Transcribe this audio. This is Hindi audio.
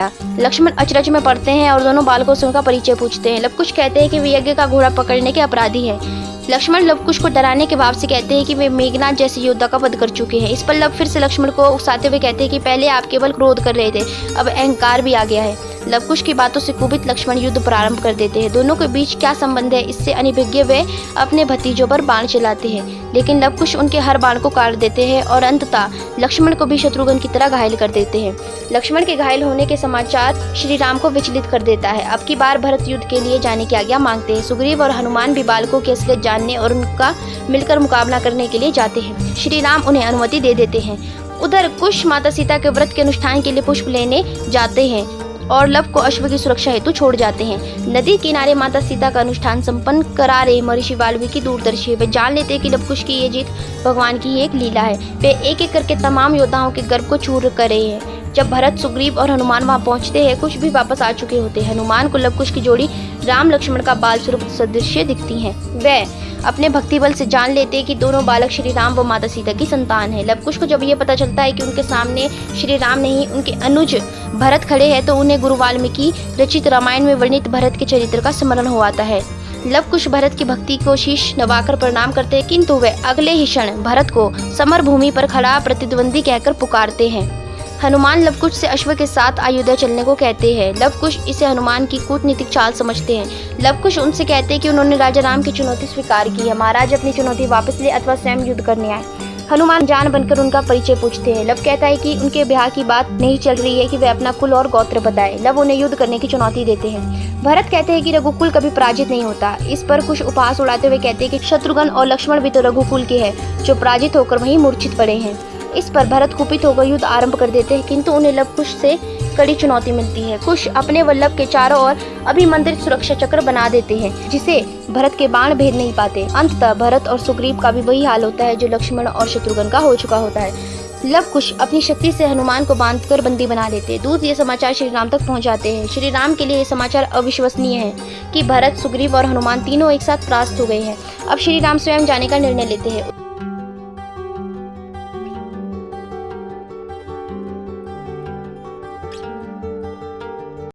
लक्ष्मण अचरज में पड़ते हैं और दोनों बालकों से उनका परिचय पूछते हैं। लवकुश कहते हैं कि वे यज्ञ का घोड़ा पकड़ने के अपराधी हैं। लक्ष्मण लवकुश को डराने के भाव से कहते हैं कि वे मेघनाद जैसे योद्धा का वध कर चुके हैं। इस पर लव फिर से लक्ष्मण को उकसाते हुए कहते हैं कि पहले आप केवल क्रोध कर रहे थे, अब अहंकार भी आ गया है। लवकुश की बातों से कुपित लक्ष्मण युद्ध प्रारंभ कर देते हैं। दोनों के बीच क्या संबंध है, इससे अनभिज्ञ वे अपने भतीजों पर बाण चलाते हैं, लेकिन लवकुश उनके हर बाण को काट देते हैं और अंततः लक्ष्मण को भी शत्रुघ्न की तरह घायल कर देते हैं। लक्ष्मण के घायल होने के समाचार श्री राम को विचलित कर देता है। अब की बार भरत युद्ध के लिए जाने की आज्ञा मांगते हैं। सुग्रीव और हनुमान भी बालकों की असलियत जानने और उनका मिलकर मुकाबला करने के लिए जाते हैं। श्री राम उन्हें अनुमति दे देते हैं। उधर कुश माता सीता के व्रत के अनुष्ठान के लिए पुष्प लेने जाते हैं और लव को अश्व की सुरक्षा हेतु छोड़ जाते हैं। नदी किनारे माता सीता का अनुष्ठान संपन्न करा रहे महर्षि वाल्मीकि दूरदर्शी वे जान लेते हैं कि लवकुश की ये जीत भगवान की एक लीला है। वे एक एक करके तमाम योद्धाओं के गर्भ को चूर कर रहे हैं। जब भरत, सुग्रीव और हनुमान वहां पहुंचते हैं, कुछ भी वापस आ चुके होते हैं। हनुमान को लवकुश की जोड़ी राम लक्ष्मण का बाल स्वरूप सदृश्य दिखती है। वे अपने भक्ति बल से जान लेते हैं कि दोनों बालक श्री राम व माता सीता की संतान है। लवकुश को जब ये पता चलता है कि उनके सामने श्री राम नहीं उनके अनुज भरत खड़े हैं, तो उन्हें गुरु वाल्मीकि रचित रामायण में वर्णित भरत के चरित्र का स्मरण हो आता है। लवकुश भरत की भक्ति को शीश नवाकर प्रणाम करते हैं, किंतु वे अगले ही क्षण भरत को समर भूमि पर खड़ा प्रतिद्वंदी कहकर पुकारते हैं। हनुमान लवकुश से अश्व के साथ अयोध्या चलने को कहते हैं। लवकुश इसे हनुमान की कूटनीतिक चाल समझते हैं। लवकुश उनसे कहते हैं कि उन्होंने राजा राम की चुनौती स्वीकार की है, महाराज अपनी चुनौती वापस ले अथवा स्वयं युद्ध करने आए। हनुमान जान बनकर उनका परिचय पूछते हैं। लव कहता है कि उनके ब्याह की बात नहीं चल रही है कि वे अपना कुल और गोत्र बताए। लव उन्हें युद्ध करने की चुनौती देते हैं। भरत कहते हैं कि रघुकुल कभी पराजित नहीं होता। इस पर कुछ उपहास उड़ाते हुए कहते हैं कि शत्रुघ्न और लक्ष्मण भी तो रघुकुल के हैं, जो पराजित होकर वहीं मूर्छित पड़े हैं। इस पर भरत कुपित होकर युद्ध आरंभ कर देते हैं, किंतु उन्हें लवकुश से कड़ी चुनौती मिलती है। कुश अपने वल्लभ के चारों ओर अभिमंत्रित सुरक्षा चक्र बना देते हैं, जिसे भरत के बाण भेद नहीं पाते। अंततः भरत और सुग्रीव का भी वही हाल होता है जो लक्ष्मण और शत्रुघ्न का हो चुका होता है। लवकुश अपनी शक्ति से हनुमान को बांधकर बंदी बना लेते हैं। दूत ये समाचार श्री राम तक पहुंचाते हैं। श्री राम के लिए ये समाचार अविश्वसनीय है कि भरत, सुग्रीव और हनुमान तीनों एक साथ परास्त हो गए हैं। अब श्री राम स्वयं जाने का निर्णय लेते हैं।